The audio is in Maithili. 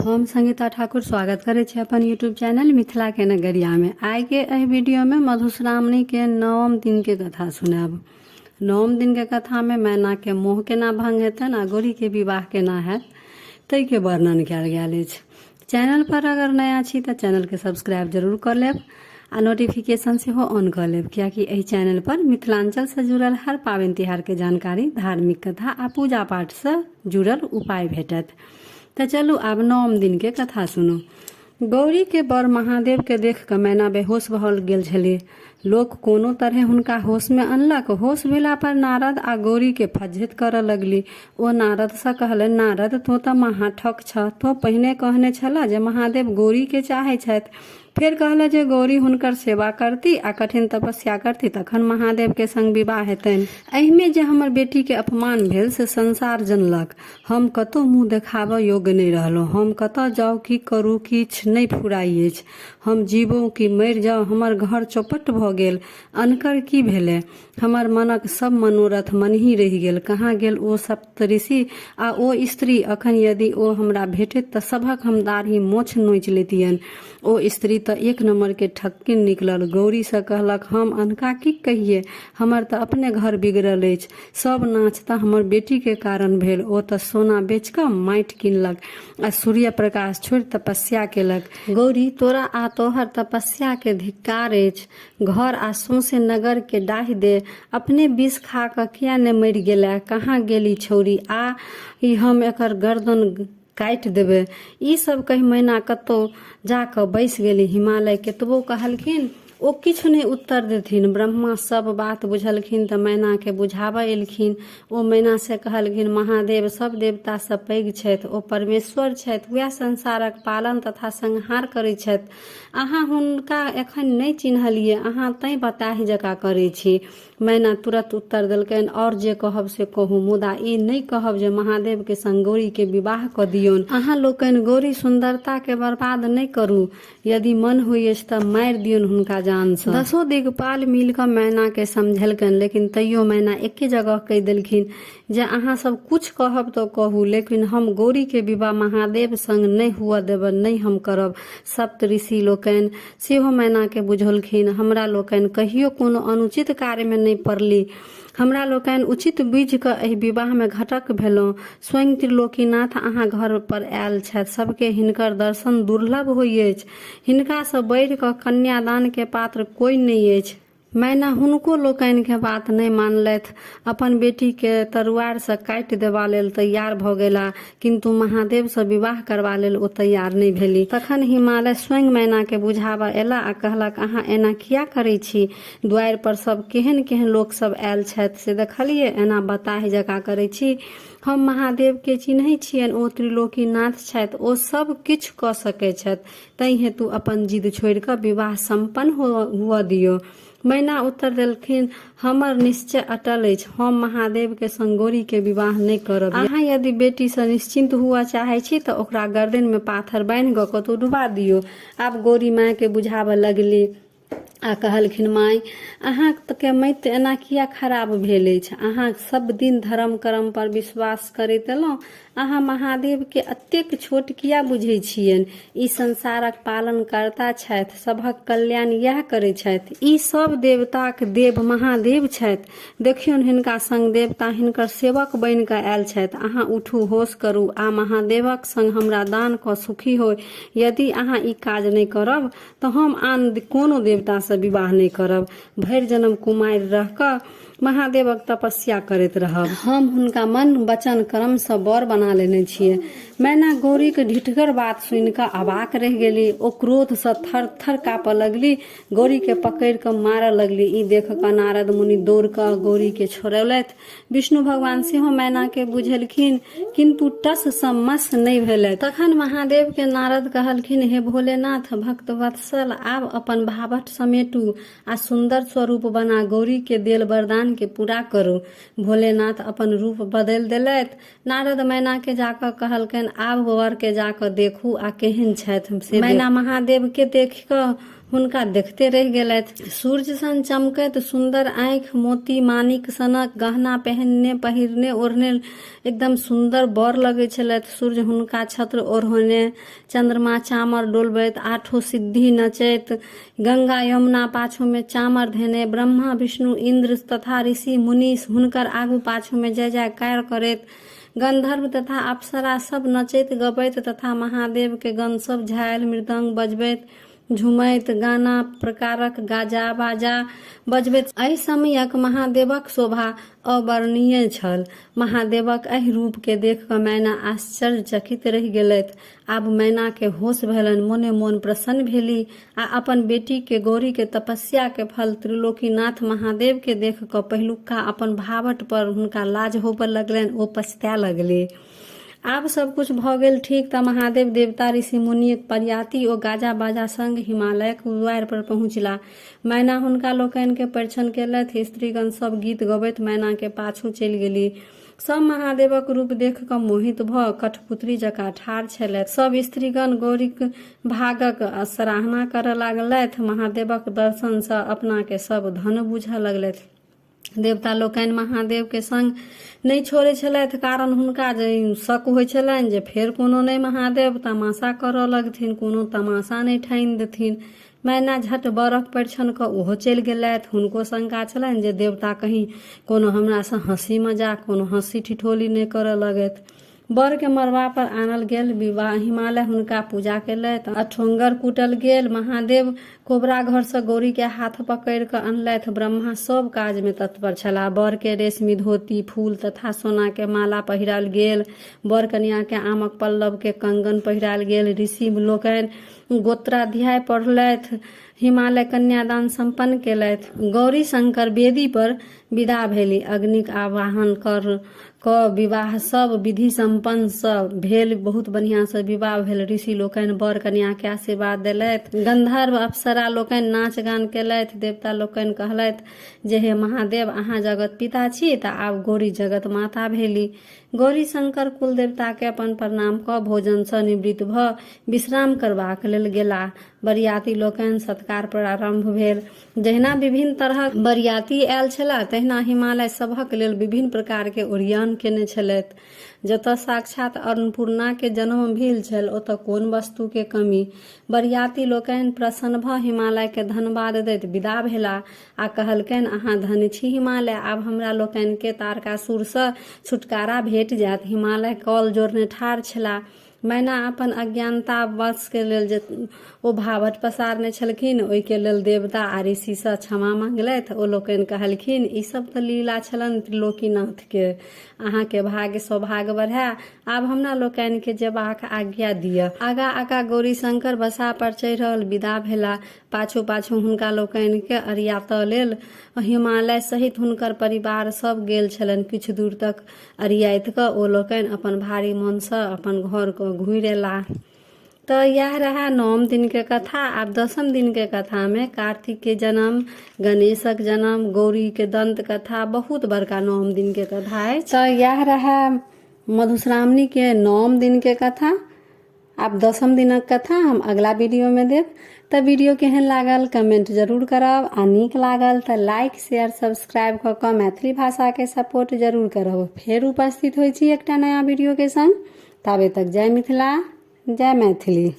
हम संगीता ठाकुर स्वागत करे छी अपन यूट्यूब चैनल मिथिला के नगरिया में। आइ के एहि वीडियो में मधुश्रावणी के 9म दिन के कथा सुनाब। 9म दिन के कथा में मैना के मोह केना भंग हेतन आ गौरी के विवाह केना हैत तै के वर्णन कयल गेल अछि। चैनल पर अगर नया छी तऽ चैनल के सब्सक्राइब जरूर कर लेब आ नोटिफिकेशन सेहो ऑन कर लेब, कियाकि एहि चैनल पर मिथिलांचल से जुड़ल हर पाबनि तिहार के जानकारी, धार्मिक कथा आ पूजा पाठ से जुड़ल उपाय भेटत। तो चलू आब 9म दिन के कथा सुनू। गौरी के बर महादेव के देख कऽ मैना बेहोश भऽ गेल छली। लोक कोनो तरहे हुनका होश में अनलक। होश भेला पर नारद आ गौरी के फज्झति करऽ लगली। ओ नारद से कहलनि, नारद तो तऽ महाठक छ, तो पहिने कहने छला जे महादेव गौरी के चाहे छथि। फिर कहल जे गौरी हुनकर सेवा करती आ कठिन तपस्या करती तखन महादेव के संग विवाह हेतनि। एहिमे जे हमर बेटी के अपमान भेल से संसार जनलक। हम कतौ मुँह देखाबऽ योग्य नहीं रहलहुँ। हम कतऽ जाउ की करू किछु नहीं फुराई अछि। हम जीवो कि मरि जाउ हमर घर चौपट भऽ गेल। अनकर की भेलै? हमर मनक सब मनोरथ मन ही रहि गेल। कहाँ गेल ओ सप्तऋषि आ ओ स्त्री? अखन यदि ओ हमरा भेटैत तऽ सभक हम दाढ़ी मोछ नोचि लेतियनि। ओ स्त्री तऽ एक नंबर के ठक्किन निकलल। गौरी से कहलक, हम अनका की कहिए? हमर तऽ अपने घर बिगड़ल अछि। सब नाच तऽ हमर बेटी के कारण भेल। ओ तऽ सोना बेच कऽ माटि किनलक आ सूर्य प्रकाश छोड़ि तपस्या केलक। गौरी तोरा आ तोहर तपस्या के धिक्कार अछि। घर आ सौंसे नगर के डाहि दे। अपने विष खा कऽ किया ने मरि गेलै? कहाँ गेली छौरी? आ ई हम एकर गर्दन काटि देबै। ई सब कहि मैना कतौ जाकऽ बैस गेली। हिमालय केतबो कहलखिन ओ किछु नहीं उत्तर देथिन। ब्रह्मा सब बात बुझलखिन तऽ मैना के बुझाबऽ एलखिन। ओ मैना से कहलखिन, महादेव सब देवता से पैघ छथि। ओ परमेश्वर छथि, वएह संसारक पालन तथा संहार करै छथि। अहाँ हुनका एखन नहीं चिन्हलिए, अहाँ तैं बताही जकाँ करै छी। मैना तुरंत उत्तर देलकनि, और जे कहब से कहू, मुदा ई नहीं कहब जे महादेव के संग गौरी के विवाह कऽ दियौन। अहाँ लोकनि गौरी सुंदरता के बर्बाद नहीं करू। यदि मन होइ अछि तऽ मारि दियौन हुनका जान से। 10 दिग्पाल मिल कऽ मैना के समझेलकनि, लेकिन तैयो मैना एके जगह कहि देलखिन जे अहाँ सब कुछ कहब तो कहू, लेकिन हम गौरी के विवाह महादेव संग नहीं हुआ देब, नहीं हम करब। सप्त ऋषि लोकनि सेहो मैना के बुझौलखिन, हमरा लोकनि कहियो कोनो अनुचित कार्य में नहीं पड़ली। हमरा लोकनि उचित बुझि कऽ एहि विवाह में घटक भेलहुँ। स्वयं त्रिलोकीनाथ अहाँ घर पर आयल छथि। सबके हिनकर दर्शन दुर्लभ होइ अछि। हिनका से बढ़ि कऽ कन्यादान के पात्र कोई नहीं अछि। मैना हुनको लोकनि के बात नहीं मानलथि। अपन बेटी के तरुआर से काटि देबा लेल तैयार भऽ गेला, किंतु महादेव से विवाह करबा लेल ओ तैयार नहीं भेली। तखन हिमालय स्वयं मैना के बुझाबऽ एला आ कहलक, अहाँ एना किया करै छी? द्वार पर सब केहन केहन लोक सब आयल छथि से देखलिए, एना बताही जकाँ करै छी। हम महादेव के चिन्है छियनि, ओ त्रिलोकीनाथ छथि, ओ सब किछु कऽ सकै छथि। तै हेतु अपन जिद छोड़ि कऽ विवाह संपन्न हुअ दियौ। मैना उत्तर देलखिन, हमर निश्चय अटल अछि। हम महादेव के संग गौरी के विवाह नहीं करब। अहाँ यदि बेटी से निश्चिंत हुआ चाहे छी तऽ ओकरा गर्दन में पाथर बान्हि कऽ कतौ डुबा दियौ। आब गौरी माय के बुझाबऽ लगली आ कहलखिन, माय अहाँ के मति एना किया खराब भेल अछि? अहाँ सब दिन धर्म कर्म पर विश्वास करैत एलहुँ। अहाँ महादेव के अतेक छोट किया बुझै छियनि? ई संसारक पालन करता छथि, सभक कल्याण इएह करै छथि। ई सब देवताक देव महादेव छथि। देखियौन हिनका संग देवता हिनकर सेवक बनि कऽ आयल छथि। अहाँ उठू, होश करू आ महादेवक संग हमरा दान कऽ सुखी होय। यदि अहाँ ई काज नहीं करब तऽ हम आन कोनो देवता से विवाह नहीं करब। भरि जन्म कुमारि रह कऽ महादेवक तपस्या करैत रहब। हम हुनका मन वचन कर्म से बर बना लेने छियै। मैना गौरी के ढिठगर बात सुनि कऽ अवाक रहि गेली। ओ क्रोध से थर थर काँपऽ लगली, गौरी के पकड़ि कऽ मारऽ लगली। ई देख कऽ नारद मुनि दौड़ कऽ गौरी के छोड़ौलथि। विष्णु भगवान सेहो मैना के बुझेलखिन, किंतु टस सँ मस नहीं भेलथि। तखन महादेव के नारद कहलखिन, हे भोलेनाथ भक्त वत्सल, आब अपन भावट समेटू आ सुंदर स्वरूप बना गौरी के देल वरदान के पूरा करू। भोलेनाथ अपन रूप बदलि देलथि। नारद मैना के जाकऽ कहलकनि, आब वर के जाकऽ देखू आ केहन छथि से। मैना महादेव के देख कऽ हुनका देखते रहि गेलथि। सूर्य सन चमकैत सुंदर आँखि, मोती माणिक सनक गहना पहिरने ओढ़ने एकदम सुंदर बर लगै छलथि। सूर्य हुनका छत्र ओढ़ने, चंद्रमा चामर डोलबैत, आठों सिद्धि नचैत, गंगा यमुना पाछू में चामर धेने, ब्रह्मा विष्णु इंद्र तथा ऋषि मुनि हुनकर आगू पाछू में जय जयकार करैत, गंधर्व तथा अप्सरा सब नचैत गबैत तथा महादेव के गण सब झायल मृदंग बजबैत झुमैत गाना प्रकारक गाजा बाजा बजबैत। एहि समयक महादेवक शोभा अवर्णनीय छल। महादेवक एहि रूप के देख कऽ मैना आश्चर्यचकित रहि गेलथि। आब मैना के होश भेलनि, मोने मोन प्रसन्न भेली आ अपन बेटी के गौरी के तपस्या के फल त्रिलोकीनाथ महादेव के देख कऽ पहिलुका अपन भावट पर हुनका लाज होबय लगलनि। ओ पछताए लगली। आब सब कुछ भऽ गेल ठीक तऽ महादेव देवता ऋषि मुनि बरियाती ओ गाजा बाजा संग हिमालयक द्वार पर पहुँचला। मैना हुनका लोकनि के परिछन केलथि। स्त्रीगण सब गीत गबैत मैना के पाछू चलि गेली। सब महादेवक रूप देख कऽ मोहित भऽ कठपुतली जकाँ ठाढ़ छलथि। सब स्त्रीगण गौरीक भागक सराहना करऽ लागलथि। महादेवक दर्शन सँ अपना के सब धन बुझऽ लगलथि। देवता लोकनि महादेव के संग नहीं छोड़े छलथि, कारण हुनका जे शक होइ छलनि जे फेर कोनो नहीं महादेव तमाशा करऽ लगथिन, कोनो तमाशा नहीं ठानि देथिन। मैना झट बरक परिछन कऽ ओहो चलि गेलथि। हुनको शंका छलनि जे देवता कहीं कोनो हमरा सँ हंसी मजाक, कोनो हंसी ठिठोली नहीं करऽ लगथि। बर के मरबा पर आनल गेल। विवाह हिमालय हुनका पूजा केलथि। अठोंगर कूटल गेल। महादेव कोबरा घर से गौरी के हाथ पकड़ कऽ अनलथि। ब्रह्मा सब काज में तत्पर छला। बर के रेशमी धोती, फूल तथा सोना के माला पहिराल गेल। बर कन्या के आमक पल्लव के कंगन पहिराल गेल। ऋषि लोकनि गोत्राध्याय पढ़लथि। हिमालय कन्यादान संपन्न केलथि। गौरी शंकर वेदी पर विदा भेली। अग्निक आवाहन कर विवाह सब विधि संपन्न सब भेल। बहुत बढ़िया से विवाह भेल। ऋषि लोकनि बर कन्या के आशीर्वाद देलथि। गंधर्व अप्सरा लोकनि नाच गान केलथि। देवता लोकनि कहलथि जे हे महादेव, अहाँ जगत पिता छी तऽ आब गौरी जगत माता भेली। गौरी शंकर कुल देवता के अपन प्रणाम कऽ भोजन सँ निवृत्त भऽ विश्राम करबाक लेल गेला। बरियाती लोकनि सत्कार प्रारंभ भेल। जहिना विभिन्न तरहक बरियाती आयल छला, तहिना हिमालय सभक लेल विभिन्न प्रकार के ओरियान केने छलथि। जतऽ साक्षात अन्नपूर्णा के जन्म भेल छल, ओतऽ कोन वस्तु के कमी। बरियाती लोकनि प्रसन्न भऽ हिमालय के धन्यवाद दैत विदा भेला आ कहलकनि, अहाँ धन्य छी हिमालय, आब हमरा लोकनि के तारकासुर सँ छुटकारा भेट जायत। हिमालय कल जोड़ने ठाढ़ छला। मैना अपन अज्ञानता वश के लेल जे ओ भावट पसारने छलखिन, ओहि के लेल देवता आ ऋषि सँ क्षमा मांगलथि। ओ लोकनि कहलखिन, ई सब तऽ लीला छलनि त्रिलोकीनाथ के, अहाँ के भाग्य सौभाग्य बढ़ाए। आब हमरा लोकनि के जेबाक आज्ञा दिअ। आगा आगा गौरी शंकर बसा पर चढ़ल विदा भेला। पाछू पाछू हुनका लोकनि के अरियातऽ लेल हिमालय सहित हुनकर परिवार सब गेल छलनि। किछु दूर तक अरियात कऽ ओ लोकनि अपन भारी मन सँ अपन घर को घुरि एला। तो यह रहा 9 दिन के कथा। आप 10 दिन के कथा में कार्तिक के जन्म, गणेशक जन्म, गौरी के दंत कथा, बहुत बड़का 9 दिन के कथा है। तो यह रहा मधुश्रावणी के 9 दिन के कथा। आप 10 दिनक कथा हम अगला वीडियो में देव। तो वीडियो केहन लागल कमेंट जरूर करब आ नीक लागल तो लाइक शेयर सब्सक्राइब कऽ कऽ मैथिली भाषा के सपोर्ट जरूर करब। फेर उपस्थित होइ छी एकटा नया वीडियो के संग। ताबे तक जय मिथिला, जय मैथिली।